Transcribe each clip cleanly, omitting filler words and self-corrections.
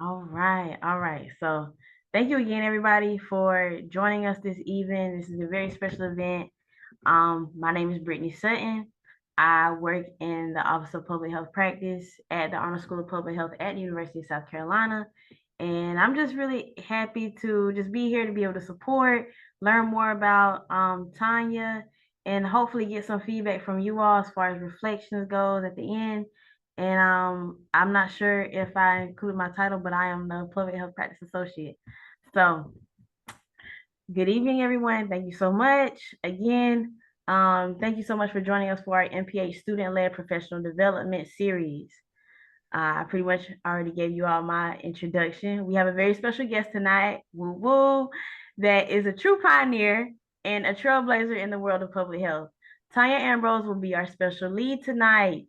All right, all right. So thank you again, everybody, for joining us this evening. This is a very special event. My name is Brittany Sutton. I work in the Office of Public Health Practice at the Honor School of Public Health at the University of South Carolina. And I'm just really happy to just be here to be able to support, learn more about Tanya, and hopefully get some feedback from you all as far as reflections goes at the end. And I'm not sure if I included my title, but I am the Public Health Practice Associate. So good evening, everyone. Thank you so much. Again, thank you so much for joining us for our MPH Student-Led Professional Development Series. I pretty much already gave you all my introduction. We have a very special guest tonight, woo woo, that is a true pioneer and a trailblazer in the world of public health. Tanya Ambrose will be our special lead tonight.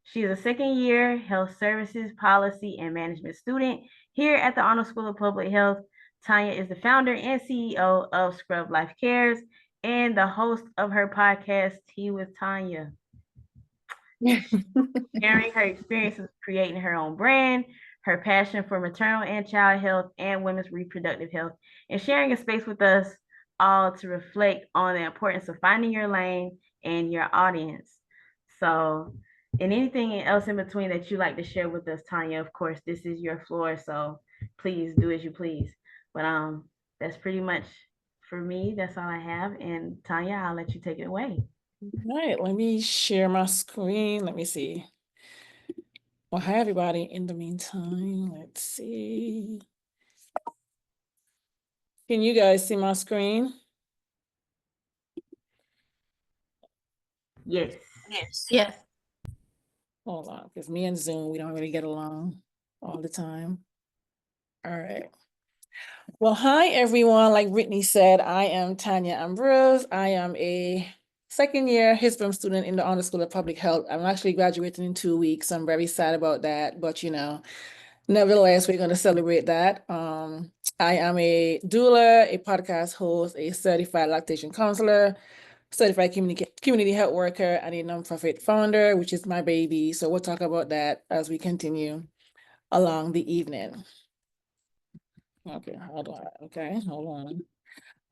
She is a second year health services policy and management student here at the Honor School of Public Health. Tanya is the founder and CEO of Scrub Life Cares and the host of her podcast, Tea with Tanya. Sharing her experiences creating her own brand, her passion for maternal and child health and women's reproductive health, and sharing a space with us all to reflect on the importance of finding your lane and your audience. So, and anything else in between that you like to share with us, Tanya, of course, this is your floor. So please do as you please. But that's pretty much for me. That's all I have. And Tanya, I'll let you take it away. All right, let me share my screen. Let me see. Well, hi, everybody. In the meantime, let's see. Can you guys see my screen? Yes. Yes. Hold on, because me and Zoom, we don't really get along all the time. All right. Well, hi, everyone. Like Brittany said, I am Tanya Ambrose. I am a second-year history student in the Honor School of Public Health. I'm actually graduating in 2 weeks. I'm very sad about that, but nevertheless, we're going to celebrate that. I am a doula, a podcast host, a certified lactation counselor, certified community health worker, and a nonprofit founder, which is my baby. So we'll talk about that as we continue along the evening. Okay, hold on.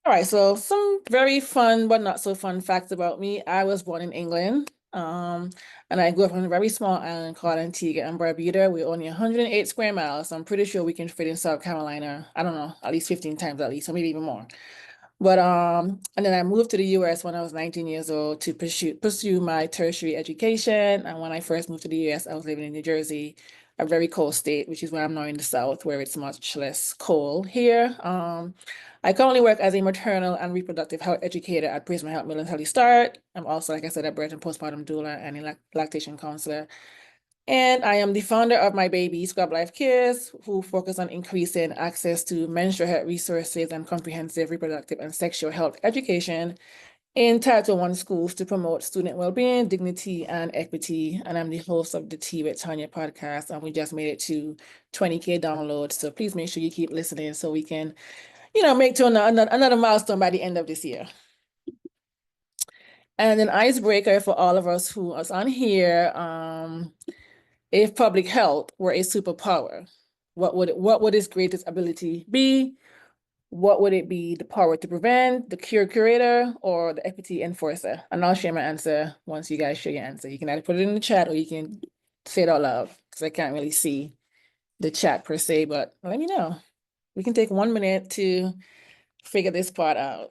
All right, so some very fun but not so fun facts about me. I was born in England, and I grew up on a very small island called Antigua and Barbuda. We're only 108 square miles. So I'm pretty sure we can fit in South Carolina, I don't know, at least 15 times at least, or maybe even more. But and then I moved to the US when I was 19 years old to pursue my tertiary education. And when I first moved to the US, I was living in New Jersey, a very cold state, which is where I'm now in the South, where it's much less cold here. I currently work as a maternal and reproductive health educator at Prisma Health Middle and Healthy Start. I'm also, like I said, a birth and postpartum doula and a lactation counselor. And I am the founder of my baby, Scrub Life Cares, who focus on increasing access to menstrual health resources and comprehensive reproductive and sexual health education in Title I schools to promote student well-being, dignity, and equity. And I'm the host of the Tea with Tanya podcast, and we just made it to 20K downloads. So please make sure you keep listening so we can, make to another milestone by the end of this year. And an icebreaker for all of us who are on here, if public health were a superpower, what would its greatest ability be? What would it be? The power to prevent, the cure curator, or the equity enforcer? And I'll share my answer once you guys share your answer. You can either put it in the chat or you can say it out loud because I can't really see the chat per se, but let me know. We can take 1 minute to figure this part out.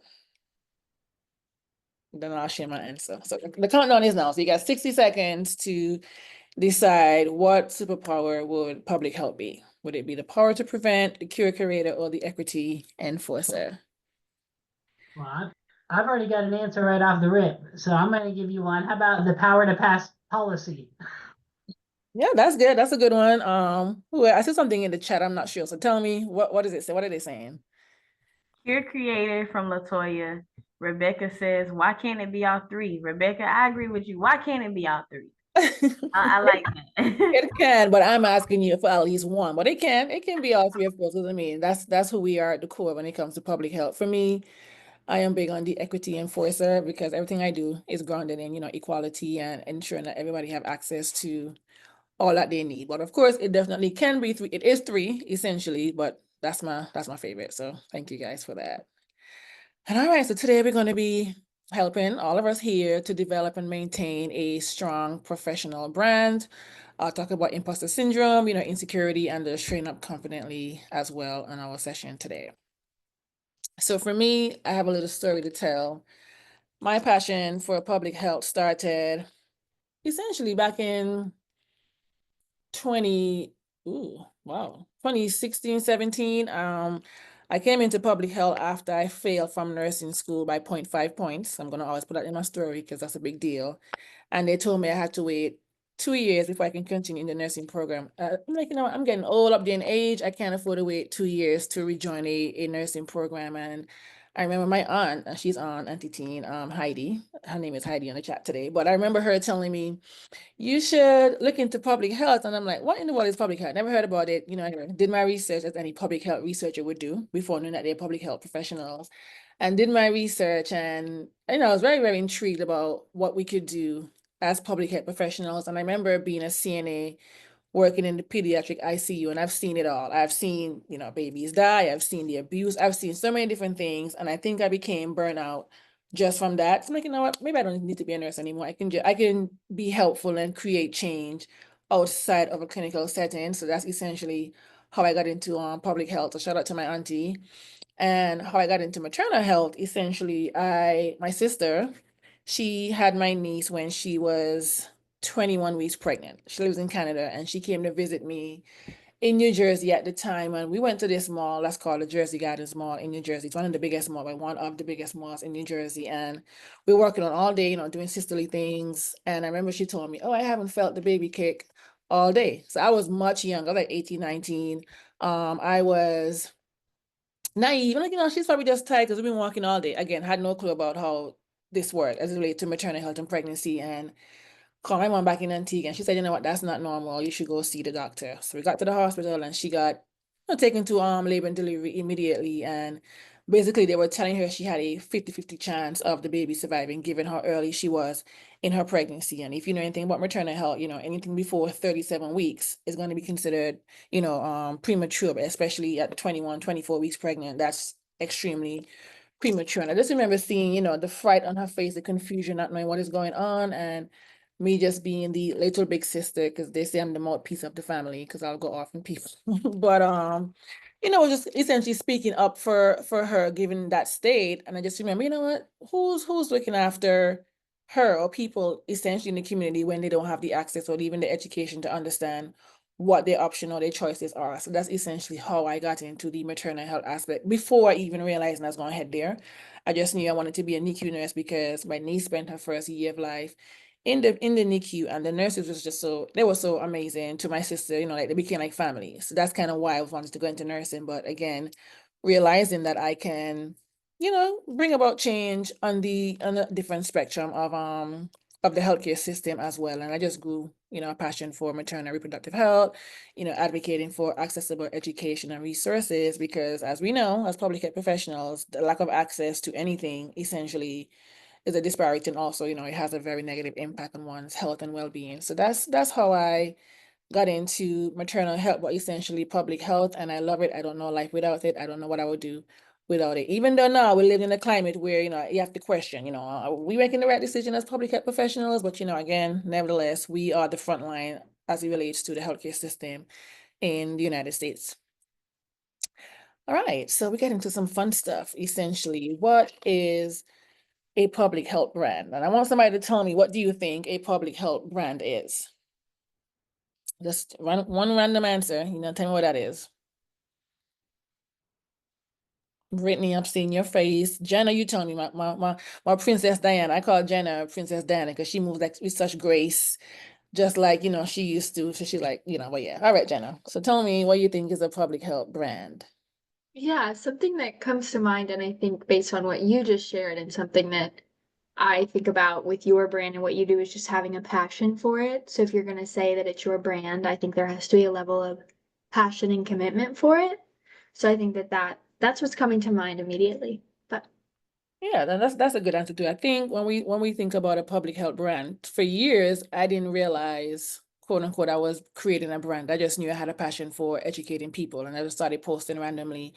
Then I'll share my answer. So the countdown is now. So you got 60 seconds to decide what superpower would public health be. Would it be the power to prevent, the cure curator, or the equity enforcer? Well, I've already got an answer right off the rip, so I'm going to give you one. How about the power to pass policy? Yeah, that's good. That's a good one. I said something in the chat. I'm not sure. So tell me, what does it say? What are they saying? Cure creator from Latoya. Rebecca says, why can't it be all three? Rebecca, I agree with you. Why can't it be all three? I like that. It can, but I'm asking you for at least one. But it can be all three, of course. I mean, that's who we are at the core when it comes to public health. For me, I am big on the equity enforcer because everything I do is grounded in, equality and ensuring that everybody have access to all that they need. But of course, it definitely can be 3. It is 3 essentially, but that's my favorite. So thank you guys for that. And all right, so today we're going to be helping all of us here to develop and maintain a strong professional brand. I'll talk about imposter syndrome, insecurity, and the showing up confidently as well in our session today. So for me, I have a little story to tell. My passion for public health started essentially back in 2016, 17. I came into public health after I failed from nursing school by 0.5 points. I'm gonna always put that in my story because that's a big deal. And they told me I had to wait 2 years before I can continue in the nursing program. I'm like, I'm getting old, up there in age. I can't afford to wait 2 years to rejoin a nursing program. And I remember my aunt, and she's on Auntie Teen, Heidi. Her name is Heidi on the chat today. But I remember her telling me, you should look into public health. And I'm like, what in the world is public health? Never heard about it. I did my research as any public health researcher would do before knowing that they're public health professionals, and did my research. And I was very, very intrigued about what we could do as public health professionals. And I remember being a CNA working in the pediatric ICU, and I've seen it all. I've seen, babies die. I've seen the abuse. I've seen so many different things. And I think I became burnout just from that. So I'm like, you know what, maybe I don't need to be a nurse anymore. I can be helpful and create change outside of a clinical setting. So that's essentially how I got into public health. So shout out to my auntie. And how I got into maternal health, essentially, my sister, she had my niece when she was 21 weeks pregnant. She lives in Canada, and she came to visit me in New Jersey at the time. And we went to this mall that's called the Jersey Gardens Mall in New Jersey. It's one of the biggest malls, one of the biggest malls in New Jersey. And we were working on all day, doing sisterly things. And I remember she told me, oh, I haven't felt the baby kick all day. So I was much younger, like 18, 19. I was naive. Like, she's probably just tired because we've been walking all day. Again, had no clue about how this worked as it relates to maternal health and pregnancy. And called my mom back in Antigua, and she said, you know what, that's not normal. You should go see the doctor. So we got to the hospital, and she got taken to labor and delivery immediately. And basically they were telling her she had a 50-50 chance of the baby surviving given how early she was in her pregnancy. And if you know anything about maternal health, anything before 37 weeks is going to be considered, premature, but especially at 21, 24 weeks pregnant, that's extremely premature. And I just remember seeing, the fright on her face, the confusion, not knowing what is going on, and me just being the little big sister, because they say I'm the mouthpiece of the family, because I'll go off on people. But just essentially speaking up for her, given that state. And I just remember, you know what, who's looking after her or people essentially in the community when they don't have the access or even the education to understand what their option or their choices are. So that's essentially how I got into the maternal health aspect before I even realizing I was going to head there. I just knew I wanted to be a NICU nurse because my niece spent her first year of life in the NICU, and the nurses was just they were so amazing to my sister, like they became like family. So that's kind of why I wanted to go into nursing. But again, realizing that I can, bring about change on the different spectrum of the healthcare system as well. And I just grew, a passion for maternal and reproductive health, advocating for accessible education and resources, because as we know, as public health professionals, the lack of access to anything essentially is a disparity, and also, it has a very negative impact on one's health and well-being. So that's how I got into maternal health, but essentially public health, and I love it. I don't know life without it. I don't know what I would do without it. Even though now we live in a climate where, you have to question, are we making the right decision as public health professionals? But, again, nevertheless, we are the front line as it relates to the healthcare system in the United States. All right, so we get into some fun stuff. Essentially, what is a public health brand? And I want somebody to tell me, what do you think a public health brand is? Just one random answer, tell me what that is. Brittany, I'm seeing your face. Jenna, you tell me, my Princess Diana. I call Jenna Princess Diana because she moves like with such grace, just like, she used to. So she's like, well, yeah. All right, Jenna. So tell me what you think is a public health brand. Yeah, something that comes to mind, and I think based on what you just shared, and something that I think about with your brand and what you do, is just having a passion for it. So if you're going to say that it's your brand, I think there has to be a level of passion and commitment for it. So I think that's what's coming to mind immediately. But yeah, then that's a good answer too. I think when we think about a public health brand, for years I didn't realize quote unquote, I was creating a brand. I just knew I had a passion for educating people, and I just started posting randomly.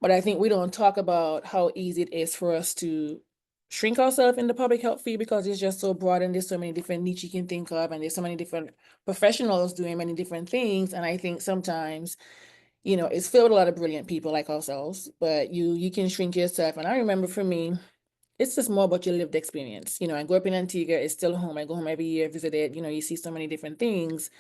But I think we don't talk about how easy it is for us to shrink ourselves in the public health field, because it's just so broad and there's so many different niches you can think of, and there's so many different professionals doing many different things. And I think sometimes, you know, it's filled with a lot of brilliant people like ourselves, but you can shrink yourself. And I remember for me, it's just more about your lived experience. You know, I grew up in Antigua, it's still home. I go home every year, visit it, you know, you see so many different things,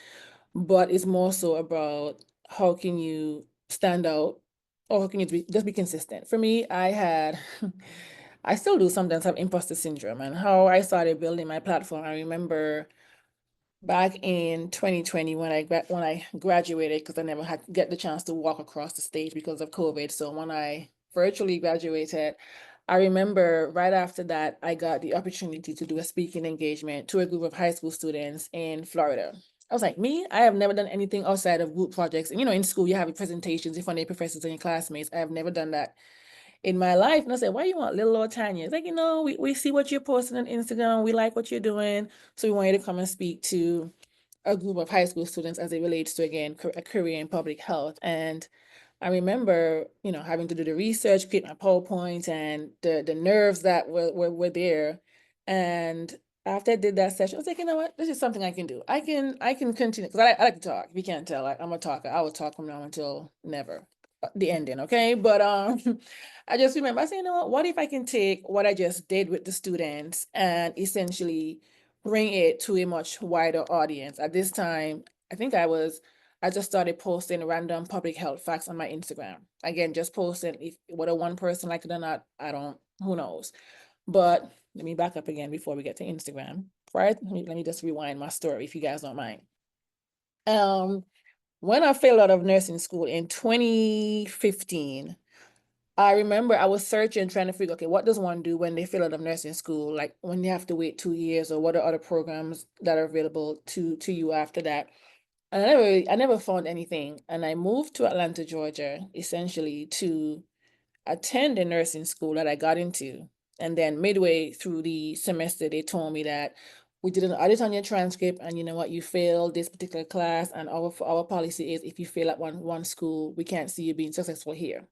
but it's more so about how can you stand out, or how can you just be consistent. For me, I had, I still do sometimes have imposter syndrome, and how I started building my platform. I remember back in 2020 when I graduated, because I never had get the chance to walk across the stage because of COVID. So when I virtually graduated, I remember right after that, I got the opportunity to do a speaking engagement to a group of high school students in Florida. I was like, me, I have never done anything outside of group projects. And you know, in school, you have presentations in front of your professors and your classmates. I have never done that in my life. And I said, why you want little old Tanya? It's like, you know, we see what you're posting on Instagram. We like what you're doing. So we want you to come and speak to a group of high school students as it relates to, again, a career in public health. And I remember, you know, having to do the research, create my PowerPoint, and the nerves that were there. And after I did that session, I was like, you know what, this is something I can do. I can continue, because I like to talk. If you can't tell, I'm a talker. I will talk from now until never, the ending, okay? But I just remember, I said, you know what if I can take what I just did with the students and essentially bring it to a much wider audience. At this time, I think I just started posting random public health facts on my Instagram. Again, just posting, if whether one person like it or not, who knows. But let me back up again before we get to Instagram. Right? Let me just rewind my story if you guys don't mind. When I failed out of nursing school in 2015, I remember I was searching, trying to figure, okay, what does one do when they fail out of nursing school? Like when they have to wait 2 years, or what are other programs that are available to you after that? And I never found anything. And I moved to Atlanta, Georgia, essentially to attend a nursing school that I got into. And then midway through the semester, they told me that we did an audit on your transcript, and you know what, you failed this particular class, and our policy is if you fail at one school, we can't see you being successful here.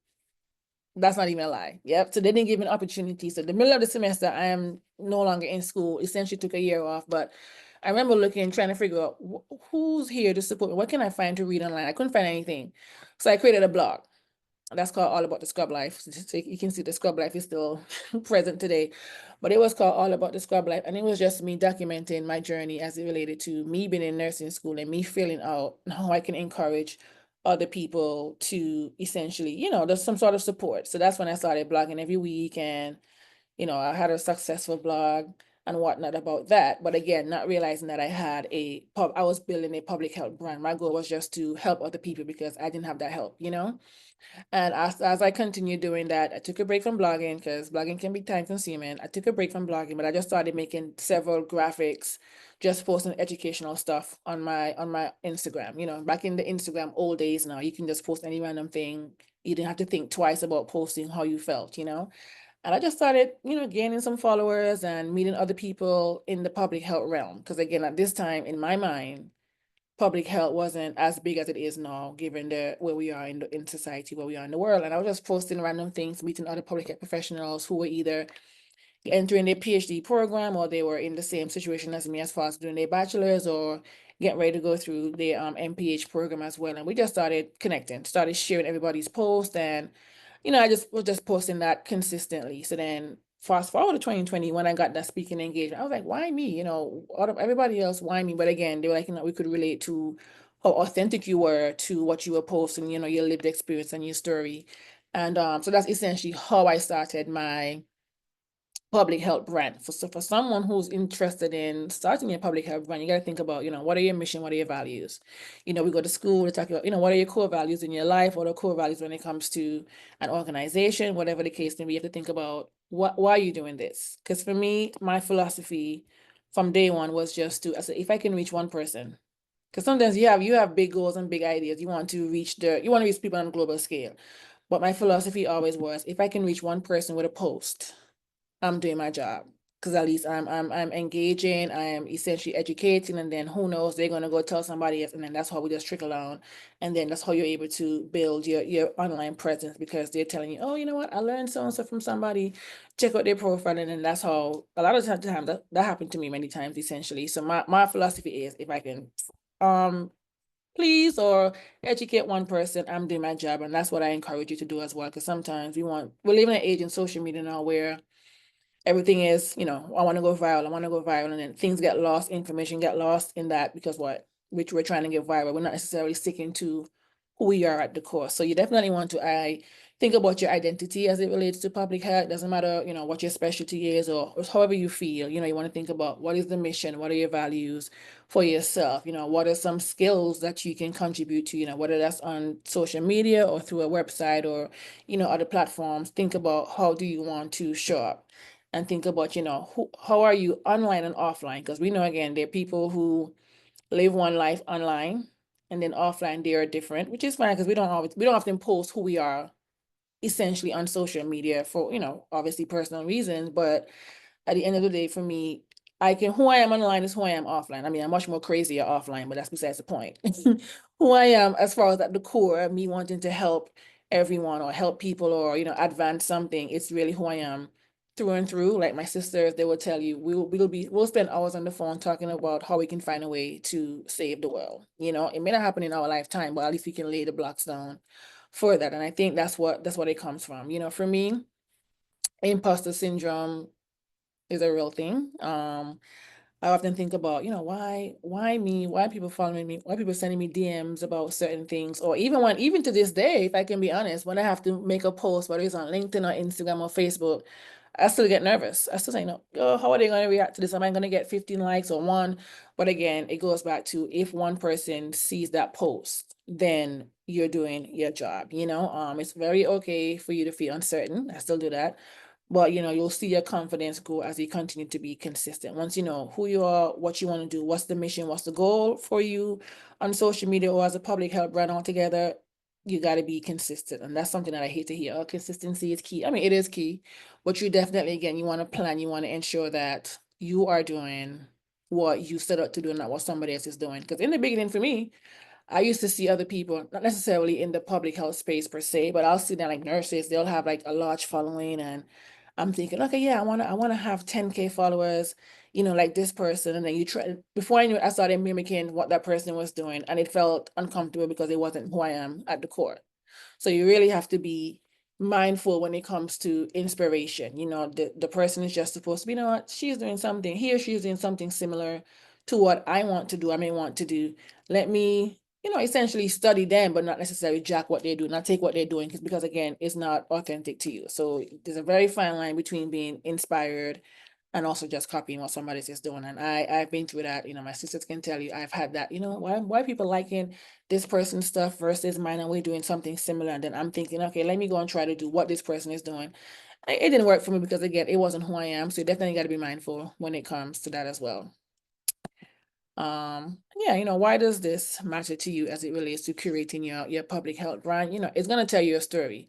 That's not even a lie. Yep. So they didn't give me an opportunity. So the middle of the semester, I am no longer in school. Essentially took a year off. But I remember looking, trying to figure out who's here to support me. What can I find to read online? I couldn't find anything. So I created a blog. That's called All About the Scrub Life. So you can see the Scrub Life is still present today. But it was called All About the Scrub Life. And it was just me documenting my journey as it related to me being in nursing school and me feeling out, and how I can encourage other people to essentially, you know, there's some sort of support. So that's when I started blogging every week, and, you know, I had a successful blog and whatnot about that. But again, not realizing that I was building a public health brand. My goal was just to help other people because I didn't have that help, you know? And as I continued doing that, I took a break from blogging because blogging can be time consuming. I took a break from blogging, but I just started making several graphics, just posting educational stuff on my Instagram. You know, back in the Instagram old days now, you can just post any random thing. You didn't have to think twice about posting how you felt, you know. And I just started, you know, gaining some followers and meeting other people in the public health realm. Because again, at this time, in my mind, public health wasn't as big as it is now, given where we are in society, where we are in the world. And I was just posting random things, meeting other public health professionals who were either entering their PhD program, or they were in the same situation as me as far as doing their bachelor's or getting ready to go through their MPH program as well. And we just started connecting, started sharing everybody's posts, and you know, I was just posting that consistently. So then fast forward to 2020, when I got that speaking engagement, I was like, why me? You know, out of everybody else, why me? But again, they were like, you know, we could relate to how authentic you were to what you were posting, you know, your lived experience and your story. And so that's essentially how I started my public health brand. For someone who's interested in starting a public health brand, you got to think about, you know, what are your mission, what are your values? You know, we go to school to talk about, you know, what are your core values in your life, what are core values when it comes to an organization, whatever the case may be. You have to think about why are you doing this? Because for me, my philosophy from day one was just I said, if I can reach one person, because sometimes you have big goals and big ideas. You want to reach people on a global scale. But my philosophy always was, if I can reach one person with a post, I'm doing my job. because at least I'm engaging, I am essentially educating, and then who knows, they're gonna go tell somebody else, and then that's how we just trickle on, and then that's how you're able to build your online presence, because they're telling you, oh, you know what, I learned so and so from somebody, check out their profile, and then that's how a lot of times that happened to me many times essentially. So my philosophy is, if I can please or educate one person, I'm doing my job, and that's what I encourage you to do as well, because sometimes we're living in an age in social media now where everything is, I want to go viral, and then things get lost, information get lost in that, because which we're trying to get viral, we're not necessarily sticking to who we are at the core. So you definitely want to think about your identity as it relates to public health. Doesn't matter, what your specialty is, or however you feel, you want to think about what is the mission, what are your values for yourself, what are some skills that you can contribute to, whether that's on social media or through a website or, other platforms. Think about how do you want to show up, and think about, how are you online and offline? Because we know, again, there are people who live one life online, and then offline they are different, which is fine, because we don't often post who we are essentially on social media for, obviously personal reasons. But at the end of the day, for me, who I am online is who I am offline. I mean, I'm much more crazier offline, but that's besides the point. Who I am as far as at the core, me wanting to help everyone or help people or, advance something, it's really who I am through and through. Like my sisters, they will tell you, we'll spend hours on the phone talking about how we can find a way to save the world. It may not happen in our lifetime, but at least we can lay the blocks down for that. And I think that's what it comes from. For me, imposter syndrome is a real thing. I often think about, why me? Why people following me? Why people sending me DMs about certain things? Or even to this day, if I can be honest, when I have to make a post, whether it's on LinkedIn or Instagram or Facebook, I still get nervous. I still say, no, oh, how are they going to react to this? Am I going to get 15 likes or one? But again, it goes back to, if one person sees that post, then you're doing your job. It's very okay for you to feel uncertain. I still do that. But, you'll see your confidence grow as you continue to be consistent. Once you know who you are, what you want to do, what's the mission, what's the goal for you on social media or as a public health brand altogether, you got to be consistent. And that's something that I hate to hear. Oh, consistency is key. I mean, it is key, but you definitely, again, you want to plan, you want to ensure that you are doing what you set out to do and not what somebody else is doing. Because in the beginning, for me, I used to see other people, not necessarily in the public health space per se, but I'll see that like nurses, they'll have like a large following, and I'm thinking, okay, yeah, I wanna have 10K followers, like this person. And then you try, before I knew it, I started mimicking what that person was doing, and it felt uncomfortable because it wasn't who I am at the core. So you really have to be mindful when it comes to inspiration. The person is just supposed to be, what, she's doing something, he or she is doing something similar to what I want to do, I may want to do. Let me, essentially study them, but not necessarily jack what they do, not take what they're doing, because again, it's not authentic to you. So there's a very fine line between being inspired and also just copying what somebody else is doing. And I've been through that. My sisters can tell you, I've had that, why people liking this person's stuff versus mine, and we're doing something similar. And then I'm thinking, okay, let me go and try to do what this person is doing. It didn't work for me because, again, it wasn't who I am. So you definitely got to be mindful when it comes to that as well. Yeah, why does this matter to you as it relates to curating your public health brand? It's going to tell you a story.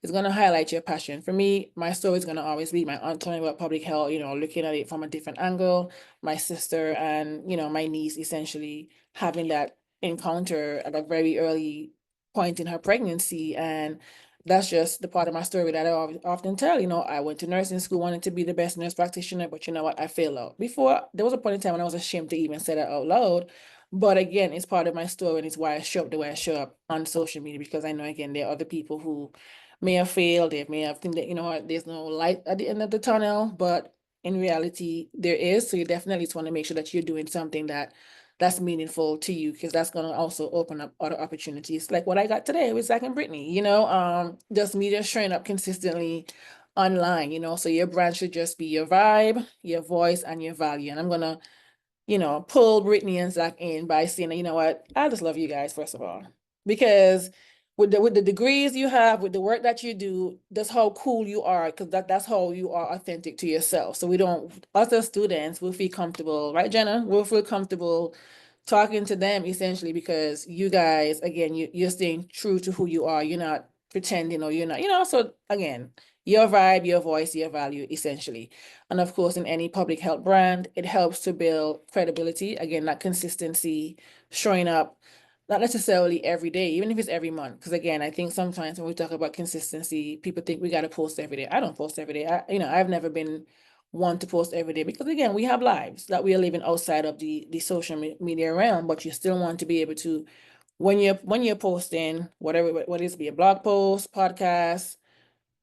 It's going to highlight your passion. For me, my story is going to always be my aunt telling me about public health, looking at it from a different angle, my sister and, my niece essentially having that encounter at a very early point in her pregnancy. And that's just the part of my story that I often tell. I went to nursing school, wanted to be the best nurse practitioner, but you know what? I failed out. Before, there was a point in time when I was ashamed to even say that out loud. But again, it's part of my story, and it's why I show up the way I show up on social media, because I know, again, there are other people who may have failed, they may have think that, there's no light at the end of the tunnel, but in reality, there is. So you definitely just want to make sure that you're doing something that's meaningful to you, because that's going to also open up other opportunities, like what I got today with Zach and Brittany, just me just showing up consistently online, so your brand should just be your vibe, your voice, and your value. And I'm going to, pull Brittany and Zach in by saying, you know what, I just love you guys, first of all, because with the degrees you have, with the work that you do, that's how cool you are, because that's how you are authentic to yourself. So us as students, we'll feel comfortable, right, Jenna? We'll feel comfortable talking to them essentially, because you guys, again, you're staying true to who you are. You're not pretending or you're not, so again, your vibe, your voice, your value, essentially. And of course, in any public health brand, it helps to build credibility. Again, that consistency, showing up, not necessarily every day, even if it's every month. Because again, I think sometimes when we talk about consistency, people think we got to post every day. I don't post every day. I've never been one to post every day because again, we have lives that we are living outside of the social media realm, but you still want to be able to, when you're posting, whatever, what is be a blog post, podcast,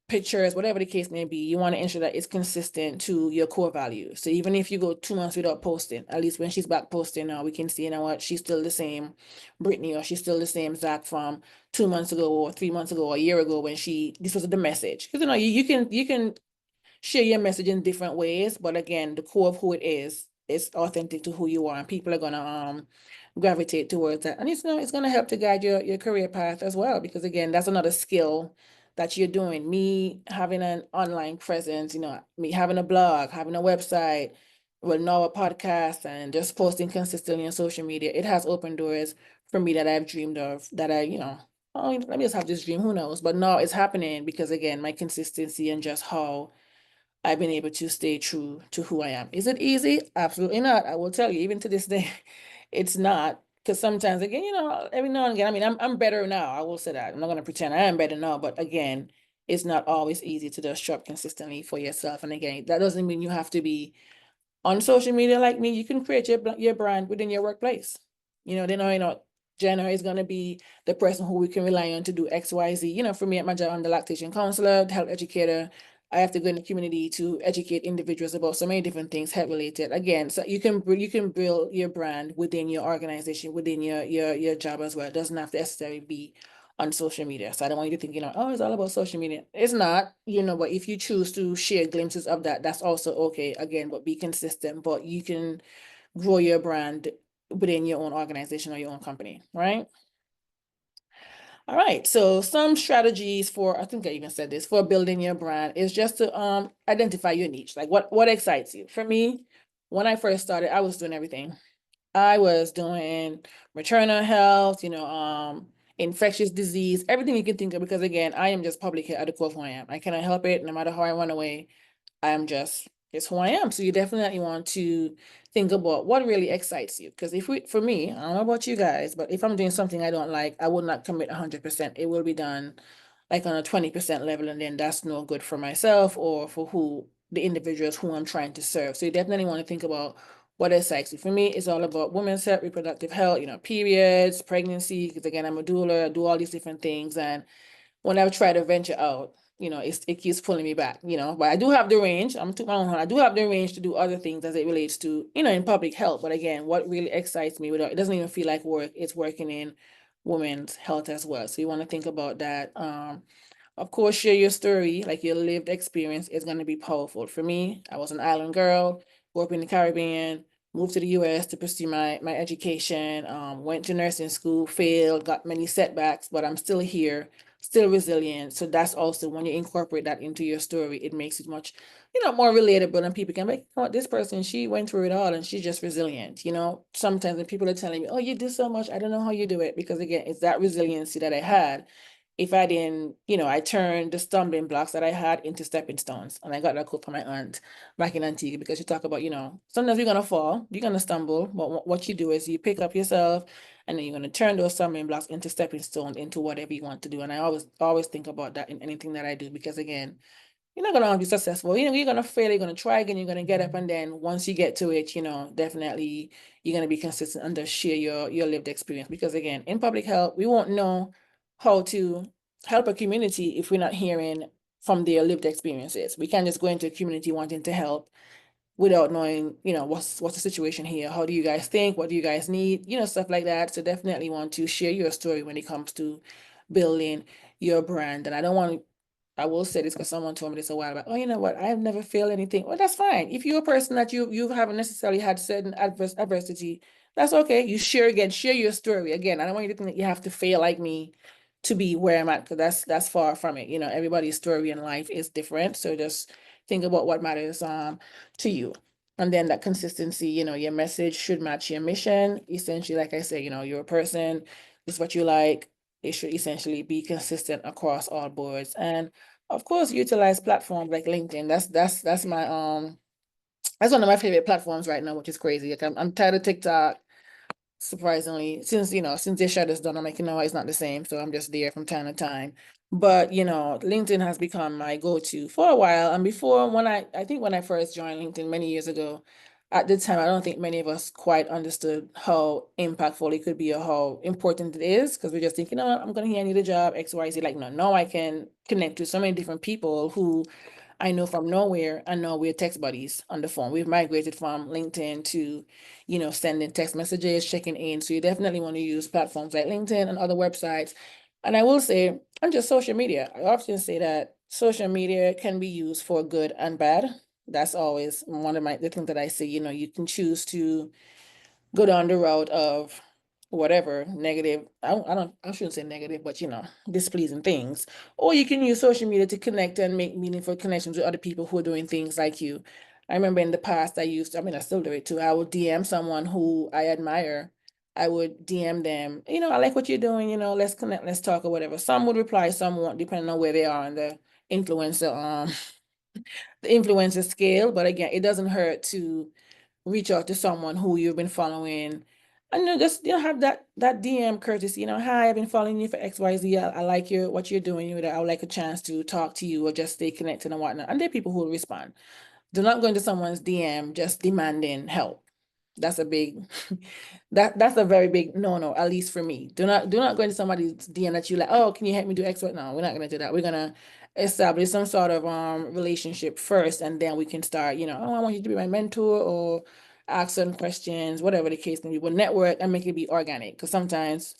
pictures, whatever the case may be, you want to ensure that it's consistent to your core values. So even if you go 2 months without posting, at least when she's back posting now, we can see, what, she's still the same Brittany, or she's still the same Zach from 2 months ago or 3 months ago or a year ago when this was the message. Because you can share your message in different ways, but again, the core of who it is authentic to who you are, and people are gonna gravitate towards that. And it's gonna help to guide your career path as well, because again, that's another skill that you're doing. Me having an online presence, me having a blog, having a website, well, now a podcast, and just posting consistently on social media, it has opened doors for me that I've dreamed of, that oh, let me just have this dream, who knows? But now it's happening because again, my consistency and just how I've been able to stay true to who I am. Is it easy? Absolutely not. I will tell you, even to this day, it's not. Because sometimes, again, every now and again, I mean, I'm better now. I will say that. I'm not going to pretend I am better now. But again, it's not always easy to just show up consistently for yourself. And again, that doesn't mean you have to be on social media like me. You can create your brand within your workplace. They know, Jenna is going to be the person who we can rely on to do X, Y, Z. For me at my job, I'm the lactation counselor, the health educator. I have to go in the community to educate individuals about so many different things, health related. Again, so you can build your brand within your organization, within your job as well. It doesn't have to necessarily be on social media. So I don't want you to think, oh, it's all about social media. It's not, but if you choose to share glimpses of that, that's also okay. Again, but be consistent. But you can grow your brand within your own organization or your own company, right? All right, so some strategies for, I think I even said this, for building your brand is just to identify your niche. Like what excites you? For me, when I first started, I was doing everything. I was doing maternal health, infectious disease, everything you can think of, because again, I am just public health at the core of who I am. I cannot help it, no matter how I run away. It's who I am. So you definitely want to think about what really excites you. Because for me, I don't know about you guys, but if I'm doing something I don't like, I will not commit 100%. It will be done like on a 20% level, and then that's no good for myself or for the individuals who I'm trying to serve. So you definitely want to think about what excites you. For me, it's all about women's health, reproductive health, periods, pregnancy, because again, I'm a doula, I do all these different things. And when I've tried to venture out, it keeps pulling me back, but I do have the range. I'm to my own. I do have the range to do other things as it relates to, in public health. But again, what really excites me, it doesn't even feel like work. It's working in women's health as well. So you want to think about that. Of course, share your story, like your lived experience is going to be powerful. For me, I was an island girl, grew up in the Caribbean, moved to the US to pursue my education, went to nursing school, failed, got many setbacks, but I'm still here, still resilient. So that's also, when you incorporate that into your story, it makes it much, more relatable, and people can be like, oh, this person, she went through it all and she's just resilient. Sometimes when people are telling me, oh, you do so much, I don't know how you do it, because again, it's that resiliency that I had. If I didn't, I turned the stumbling blocks that I had into stepping stones. And I got that quote from my aunt back in Antigua, because she talked about, sometimes you're going to fall, you're going to stumble, but what you do is you pick up yourself, and then you're going to turn those stumbling blocks into stepping stones, into whatever you want to do. And I always think about that in anything that I do, because again, you're not going to be successful. You're going to fail, you're going to try again, you're going to get up. And then once you get to it, definitely you're going to be consistent and just share your lived experience. Because again, in public health, we won't know how to help a community if we're not hearing from their lived experiences. We can't just go into a community wanting to help without knowing, what's the situation here? How do you guys think? What do you guys need? Stuff like that. So definitely want to share your story when it comes to building your brand. And I will say this because someone told me this a while back. Oh, you know what? I've never failed anything. Well, that's fine. If you're a person that you haven't necessarily had certain adversity, that's okay. You share your story. Again, I don't want you to think that you have to fail like me to be where I'm at, because that's far from it. Everybody's story in life is different. So just think about what matters to you. And then that consistency, your message should match your mission. Essentially, like I say, you're a person, this is what you like. it should essentially be consistent across all boards. And of course, utilize platforms like LinkedIn. That's my that's one of my favorite platforms right now, which is crazy. Like I'm tired of TikTok. Surprisingly, since they shut us down, I'm like, it's not the same. So I'm just there from time to time. But LinkedIn has become my go-to for a while. And before, I think when I first joined LinkedIn many years ago, at the time, I don't think many of us quite understood how impactful it could be or how important it is, because we're just thinking, oh, I'm going to I need a job, X, Y, Z. Like, no, now I can connect to so many different people who I know from nowhere, and now we're text buddies on the phone. We've migrated from LinkedIn to, sending text messages, checking in. So you definitely want to use platforms like LinkedIn and other websites. And I will say, and just social media. I often say that social media can be used for good and bad. That's always one of the things that I say, you can choose to go down the route of whatever negative, I shouldn't say negative, but displeasing things. Or you can use social media to connect and make meaningful connections with other people who are doing things like you. I remember in the past I still do it too. I would DM someone who I admire. I would DM them, I like what you're doing, let's connect, let's talk or whatever. Some would reply, some won't, depending on where they are on the influencer, the influencer scale. But again, it doesn't hurt to reach out to someone who you've been following, and just have that DM courtesy. Hi, I've been following you for XYZ. I like what you're doing. I would like a chance to talk to you or just stay connected and whatnot. And there are people who will respond. Do not go into someone's DM just demanding help. That's a big that's a very big no, at least for me. Do not go into somebody's DM that you like, oh, can you help me do X? No, we're not gonna do that. We're gonna establish some sort of relationship first, and then we can start, oh, I want you to be my mentor, or ask certain questions, whatever the case may be. But network and make it be organic, because sometimes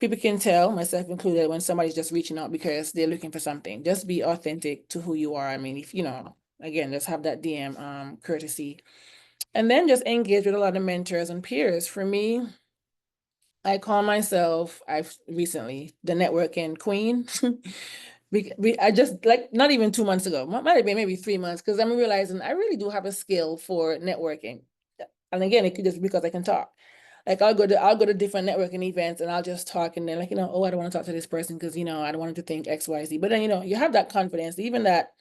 people can tell, myself included, when somebody's just reaching out because they're looking for something. Just be authentic to who you are. I mean, if again, just have that DM courtesy. And then just engage with a lot of mentors and peers. For me, I call myself, I've recently, the networking queen. I just, like, not even 2 months ago, might have been maybe 3 months, because I'm realizing I really do have a skill for networking. And again, it could just be because I can talk. Like I'll go to different networking events and I'll just talk, and then like, oh, I don't want to talk to this person because, I don't want them to think X, Y, Z. But then, you have that confidence, even that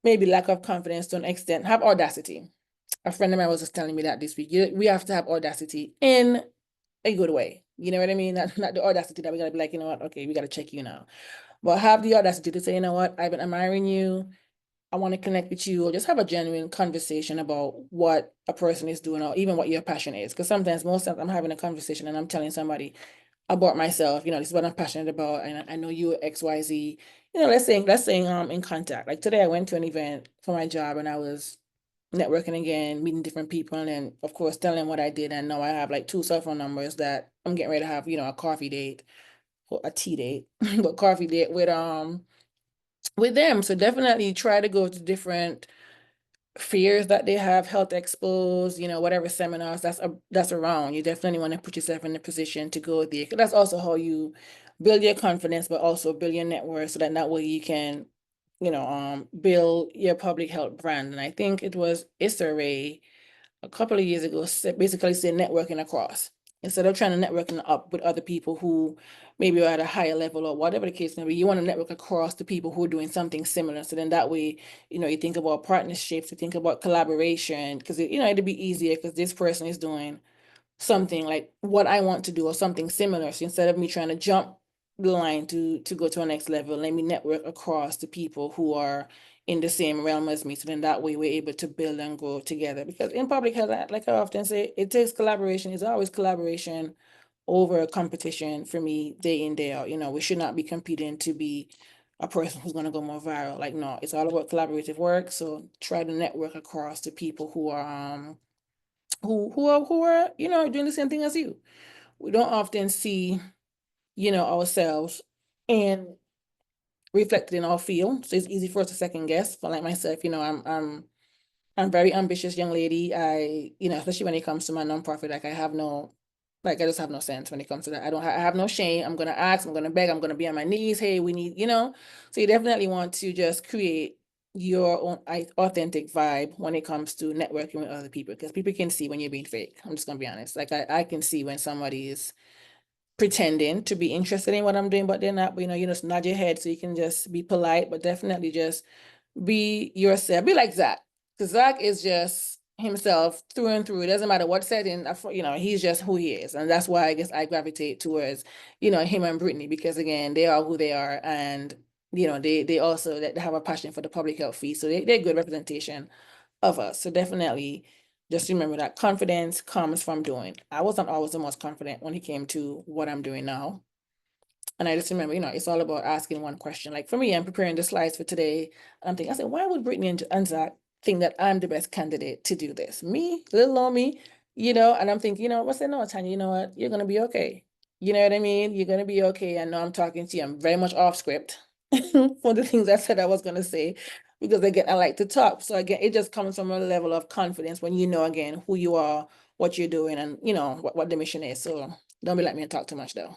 maybe lack of confidence to an extent, have audacity. A friend of mine was just telling me that this week. We have to have audacity in a good way. You know what I mean? Not the audacity that we gotta be like, you know what, okay, we gotta check you now. But have the audacity to say, you know what, I've been admiring you. I want to connect with you, or just have a genuine conversation about what a person is doing, or even what your passion is. Because sometimes, most times, I'm having a conversation and I'm telling somebody about myself, this is what I'm passionate about, and I know you XYZ. Let's say in contact. Like today I went to an event for my job and I was networking again, meeting different people, and then of course telling them what I did. And now I have like 2 cell phone numbers that I'm getting ready to have, a coffee date or a tea date, but coffee date with them. So definitely try to go to different fears that they have, health expos, whatever seminars that's around. You definitely want to put yourself in a position to go there. That's also how you build your confidence, but also build your network, so that way you can, build your public health brand. And I think it was Issa Rae a couple of years ago basically said networking across. Instead of trying to networking up with other people who maybe are at a higher level or whatever the case may be, you want to network across to people who are doing something similar. So then that way, you think about partnerships, you think about collaboration, because it'd be easier because this person is doing something like what I want to do or something similar. So instead of me trying to jump the line to go to a next level, let me network across to people who are in the same realm as me. So then that way we're able to build and grow together. Because in public health, like I often say, it takes collaboration. It's always collaboration over competition for me, day in, day out. We should not be competing to be a person who's going to go more viral. Like, no, it's all about collaborative work. So try to network across to people who are who are doing the same thing as you. We don't often see ourselves and reflected in our field, so it's easy for us to second guess. But like myself, I'm very ambitious young lady. I especially when it comes to my nonprofit, like I just have no sense when it comes to that. I have no shame. I'm gonna ask, I'm gonna beg, I'm gonna be on my knees. Hey, we need, so you definitely want to just create your own authentic vibe when it comes to networking with other people, because people can see when you're being fake. I'm just gonna be honest. Like I can see when somebody is pretending to be interested in what I'm doing, but they're not. But, you just nod your head so you can just be polite, but definitely just be yourself. Be like Zach. Because Zach is just himself through and through. It doesn't matter what setting, he's just who he is. And that's why I guess I gravitate towards, him and Brittany, because again, they are who they are. And, they also they have a passion for the public health field. So they're good representation of us. So definitely just remember that confidence comes from doing. I wasn't always the most confident when it came to what I'm doing now. And I just remember, it's all about asking one question. Like for me, I'm preparing the slides for today. I'm thinking, I said, why would Brittany and Zach think that I'm the best candidate to do this? Me, little old me, and I'm thinking, what's that? No, Tanya, you know what? You're going to be okay. You know what I mean? You're going to be okay. I know I'm talking to you. I'm very much off script for the things I said I was going to say, because again, I like to talk. So again, it just comes from a level of confidence when you know, again, who you are, what you're doing, and what the mission is. So don't be like me and talk too much though.